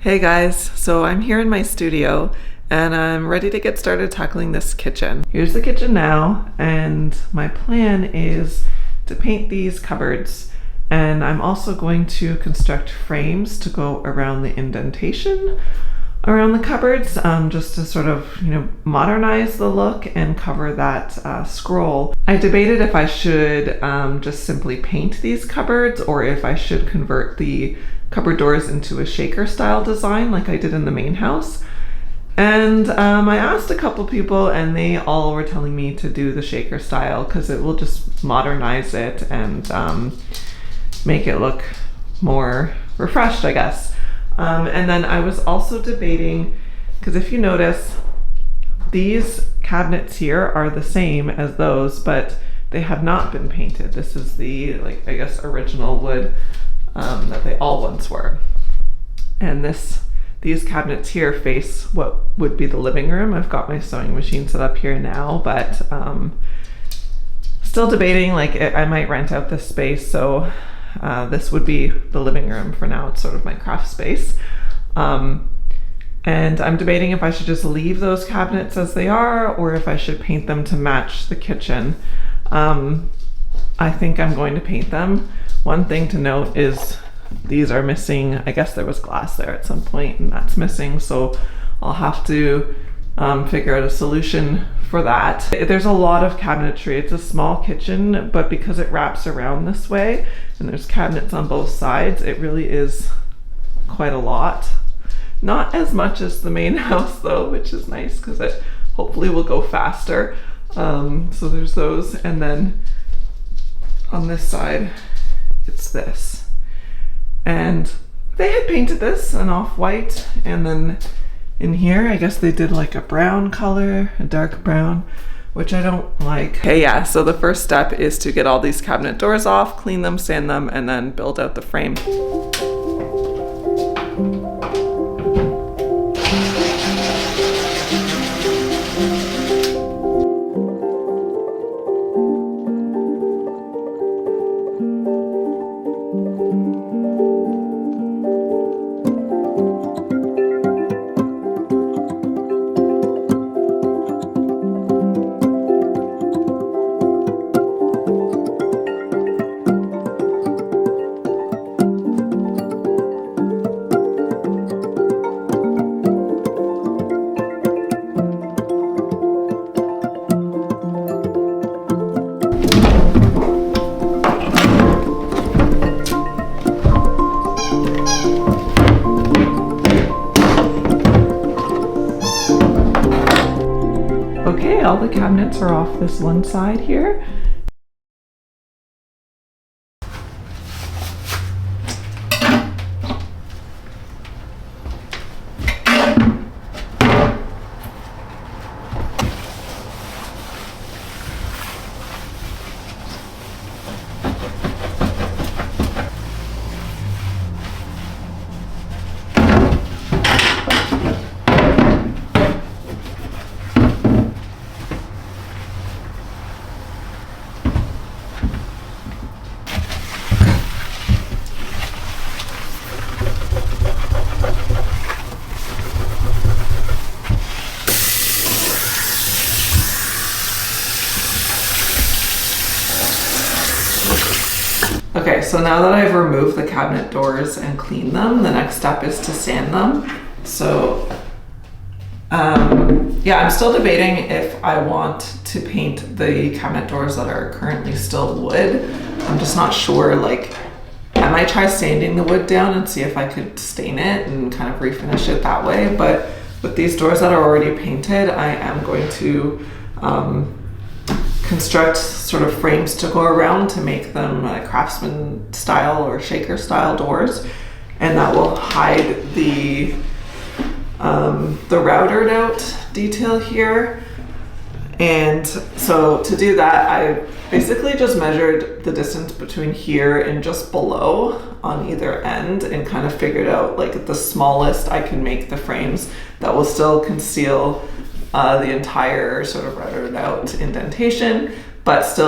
Hey guys, so I'm here in my studio and I'm ready to get started tackling this kitchen. Here's the kitchen now, and my plan is to paint these cupboards, and I'm also going to construct frames to go around the indentation around the cupboards, just to sort of, modernize the look and cover that scroll. I debated if I should just simply paint these cupboards or if I should convert the cupboard doors into a shaker style design like I did in the main house. And I asked a couple people and they all were telling me to do the shaker style because it will just modernize it and make it look more refreshed, I guess. And then I was also debating, because if you notice, these cabinets here are the same as those, but they have not been painted. This is the, I guess, original wood that they all once were. And these cabinets here face what would be the living room. I've got my sewing machine set up here now, but still debating, I might rent out this space, so this would be the living room for now. It's sort of my craft space. And I'm debating if I should just leave those cabinets as they are or if I should paint them to match the kitchen. I think I'm going to paint them. One thing to note is these are missing. I guess there was glass there at some point and that's missing, so I'll have to figure out a solution for that. There's a lot of cabinetry. It's a small kitchen, but because it wraps around this way and there's cabinets on both sides, it really is quite a lot. Not as much as the main house though, which is nice because it hopefully will go faster. So there's those, and then on this side it's this. And they had painted this an off-white, and then in here I guess they did like a brown color, a dark brown, which I don't like. Okay, yeah, so the first step is to get all these cabinet doors off, clean them, sand them, and then build out the frame. Okay, all the cabinets are off this one side here. Okay, so now that I've removed the cabinet doors and cleaned them, the next step is to sand them. So, yeah, I'm still debating if I want to paint the cabinet doors that are currently still wood. I'm just not sure, I might try sanding the wood down and see if I could stain it and kind of refinish it that way. But with these doors that are already painted, I am going to construct sort of frames to go around to make them craftsman style or shaker style doors, and that will hide the routered out detail here. And so to do that, I basically just measured the distance between here and just below on either end and kind of figured out the smallest I can make the frames that will still conceal the entire sort of routed out indentation, but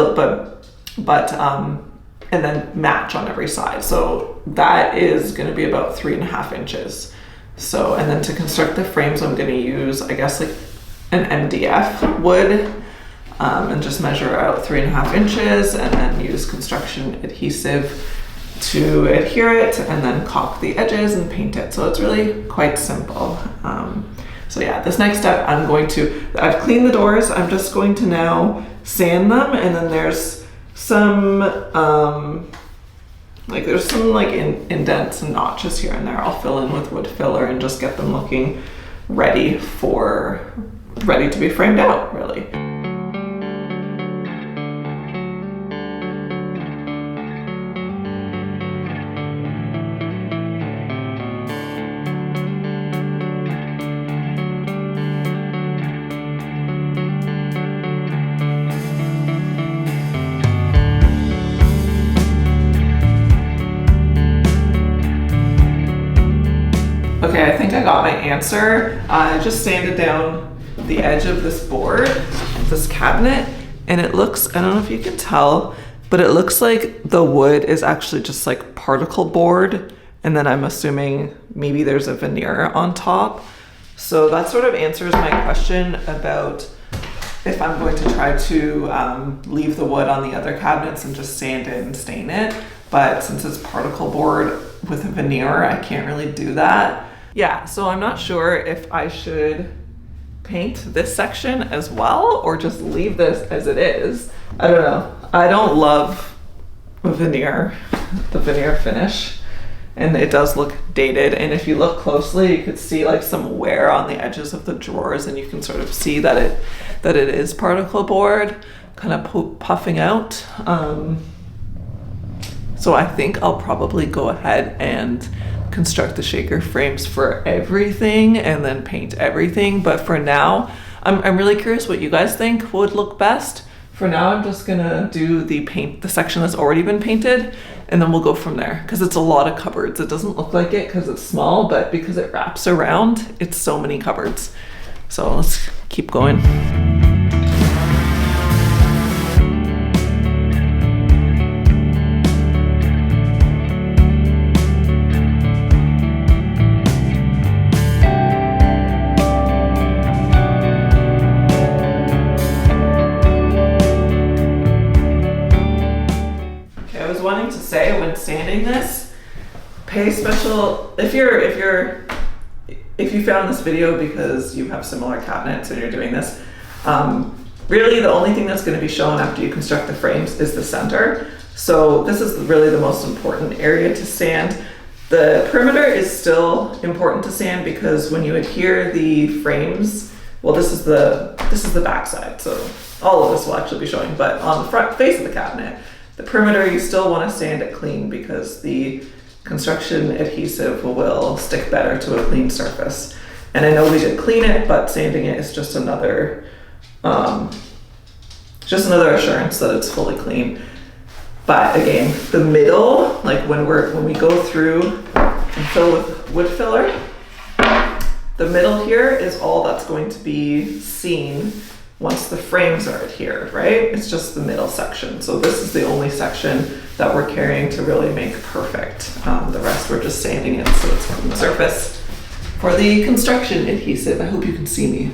and then match on every side. So that is going to be about 3.5 inches. So, and then to construct the frames, I'm gonna use, I guess, like an MDF wood, and just measure out 3.5 inches and then use construction adhesive to adhere it and then caulk the edges and paint it. So it's really quite simple. So yeah, this next step I've cleaned the doors. I'm just going to now sand them, and then there's some indents and notches here and there. I'll fill in with wood filler and just get them looking ready to be framed out, really. Okay, I think I got my answer. I just sanded down the edge of this board, this cabinet, and it looks, I don't know if you can tell, but it looks like the wood is actually just like particle board, and then I'm assuming maybe there's a veneer on top. So that sort of answers my question about if I'm going to try to leave the wood on the other cabinets and just sand it and stain it. But since it's particle board with a veneer, I can't really do that. Yeah, so I'm not sure if I should paint this section as well or just leave this as it is. I don't know. I don't love the veneer finish, and it does look dated. And if you look closely, you could see like some wear on the edges of the drawers, and you can sort of see that it is particle board kind of puffing out. So I think I'll probably go ahead and construct the shaker frames for everything and then paint everything. But for now, I'm really curious what you guys think would look best. For now, I'm just gonna do the section that's already been painted, and then we'll go from there, because it's a lot of cupboards. It doesn't look like it because it's small, but because it wraps around, it's so many cupboards. So let's keep going. When sanding this, pay special if you found this video because you have similar cabinets and you're doing this. Really, the only thing that's going to be shown after you construct the frames is the center. So this is really the most important area to sand. The perimeter is still important to sand because when you adhere the frames, well, this is the back side, so all of this will actually be showing, but on the front face of the cabinet, the perimeter, you still want to sand it clean because the construction adhesive will stick better to a clean surface. And I know we did clean it, but sanding it is just another assurance that it's fully clean. But again, the middle, like when we go through and fill with wood filler, the middle here is all that's going to be seen once the frames are adhered, right? It's just the middle section. So this is the only section that we're carrying to really make perfect. The rest we're just sanding it so it's on the surface. For the construction adhesive, I hope you can see me.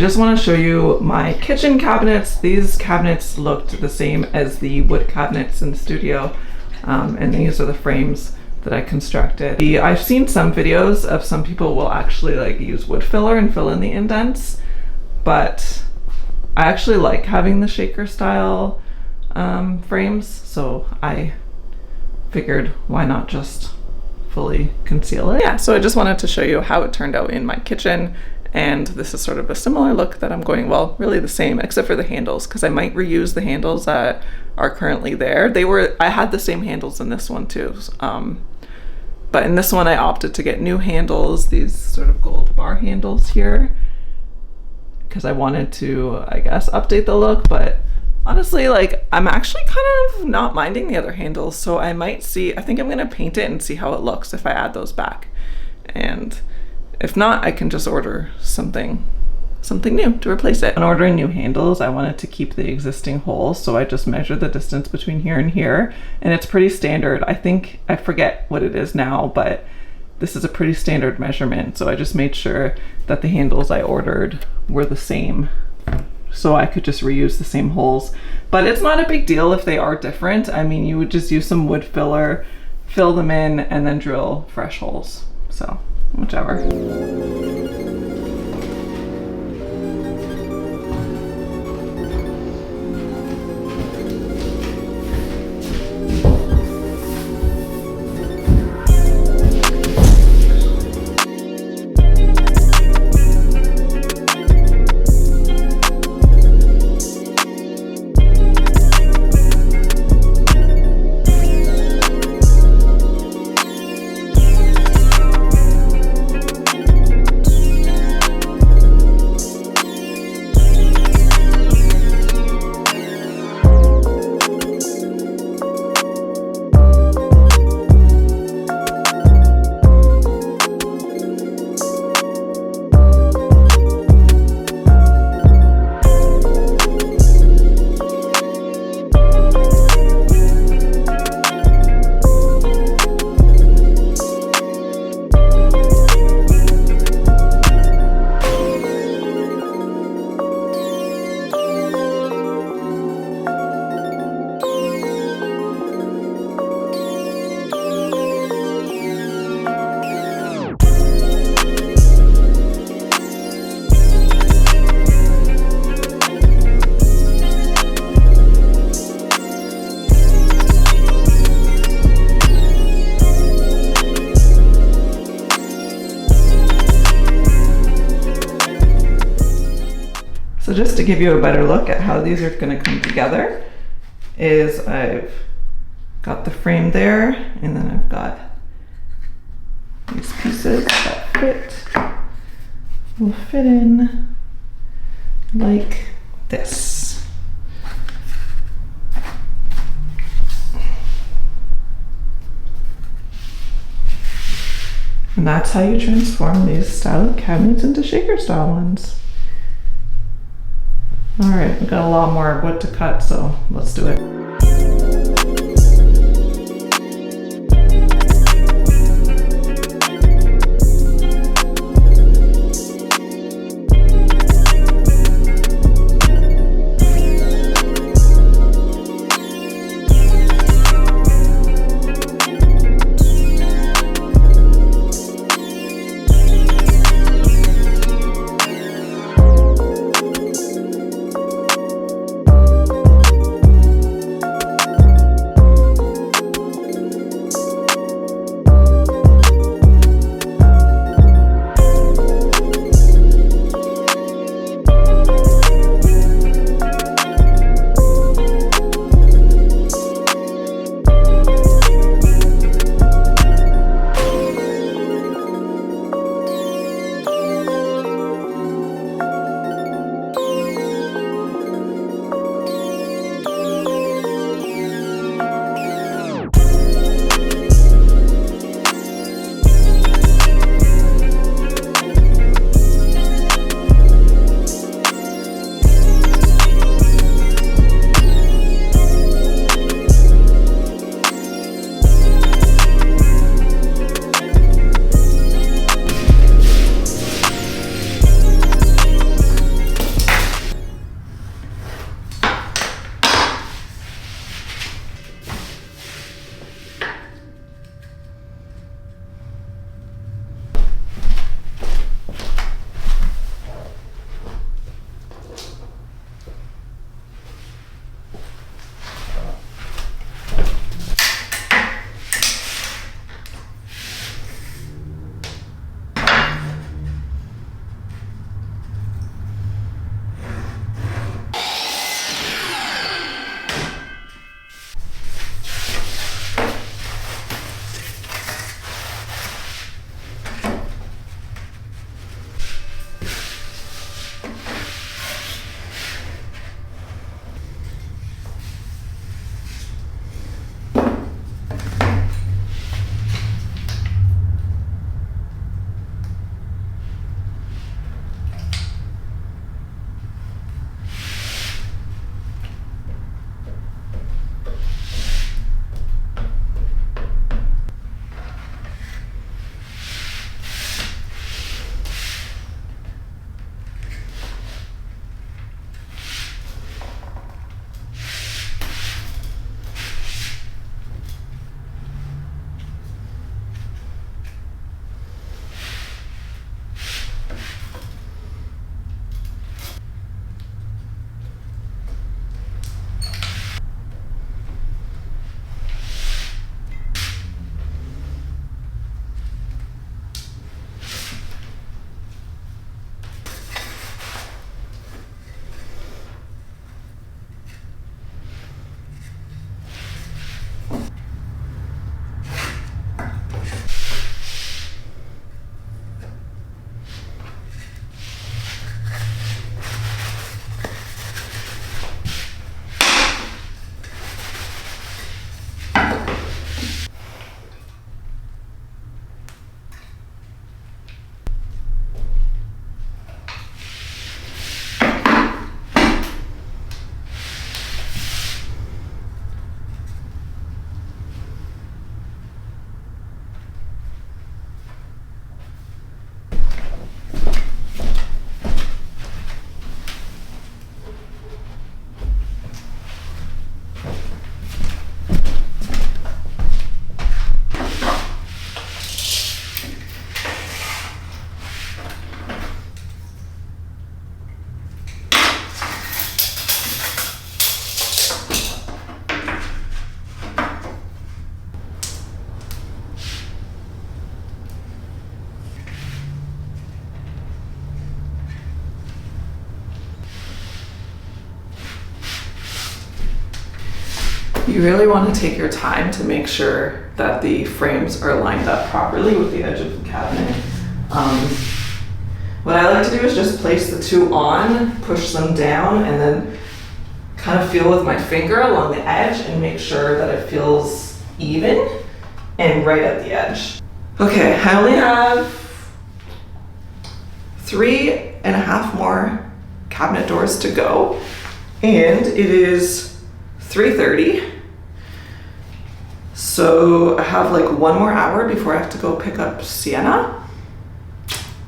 just want to show you my kitchen cabinets. These cabinets looked the same as the wood cabinets in the studio, and these are the frames that I constructed. I've seen some videos of some people will actually like use wood filler and fill in the indents, but I actually like having the shaker style frames, so I figured why not just fully conceal it. Yeah, so I just wanted to show you how it turned out in my kitchen, and this is sort of a similar look that I'm going, well, really the same except for the handles, because I might reuse the handles that are currently there. I had the same handles in this one too, but in this one I opted to get new handles, these sort of gold bar handles here, because I wanted to, I guess, update the look. But honestly, like, I'm actually kind of not minding the other handles, so I think I'm gonna paint it and see how it looks if I add those back. And if not, I can just order something new to replace it. When ordering new handles, I wanted to keep the existing holes, so I just measured the distance between here and here, and it's pretty standard. I forget what it is now, but this is a pretty standard measurement, so I just made sure that the handles I ordered were the same, so I could just reuse the same holes. But it's not a big deal if they are different. I mean, you would just use some wood filler, fill them in, and then drill fresh holes. So, whichever. So just to give you a better look at how these are going to come together, is I've got the frame there, and then I've got these pieces that will fit in like this. And that's how you transform these style of cabinets into shaker style ones. All right, we've got a lot more wood to cut, so let's do it. You really want to take your time to make sure that the frames are lined up properly with the edge of the cabinet. What I like to do is just place the two on, push them down, and then kind of feel with my finger along the edge and make sure that it feels even and right at the edge. Okay, I only have 3.5 more cabinet doors to go, and it is 3:30. So I have like 1 more hour before I have to go pick up Sienna.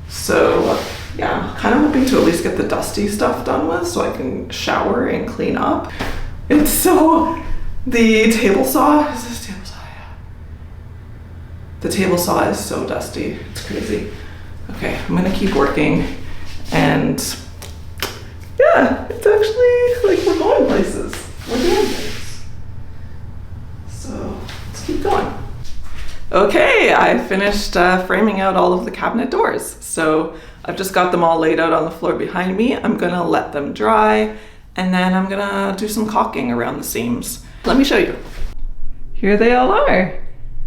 So yeah, I'm kind of hoping to at least get the dusty stuff done with so I can shower and clean up. And so the table saw, is this table saw? Yeah. The table saw is so dusty, it's crazy. Okay, I'm gonna keep working, and yeah, it's actually like we're going places. We're doing things. So let's keep going. Okay, I finished framing out all of the cabinet doors. So I've just got them all laid out on the floor behind me. I'm gonna let them dry, and then I'm gonna do some caulking around the seams. Let me show you. Here they all are.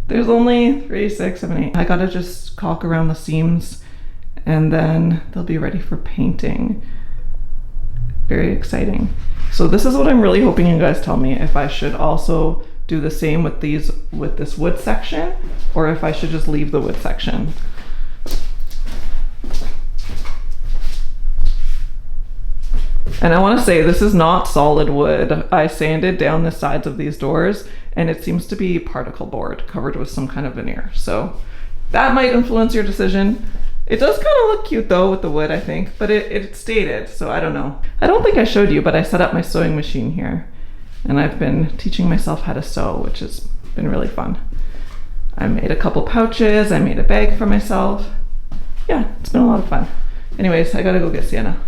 There's only 3, 6, 7, 8. I gotta just caulk around the seams, and then they'll be ready for painting. Very exciting. So this is what I'm really hoping you guys tell me, if I should also do the same with this wood section, or if I should just leave the wood section. And I want to say, this is not solid wood. I sanded down the sides of these doors, and it seems to be particle board covered with some kind of veneer. So that might influence your decision. It does kind of look cute though with the wood, I think, but it's dated, so I don't know. I don't think I showed you, but I set up my sewing machine here, and I've been teaching myself how to sew, which has been really fun. I made a couple pouches, I made a bag for myself. Yeah, it's been a lot of fun. Anyways, I gotta go get Sienna.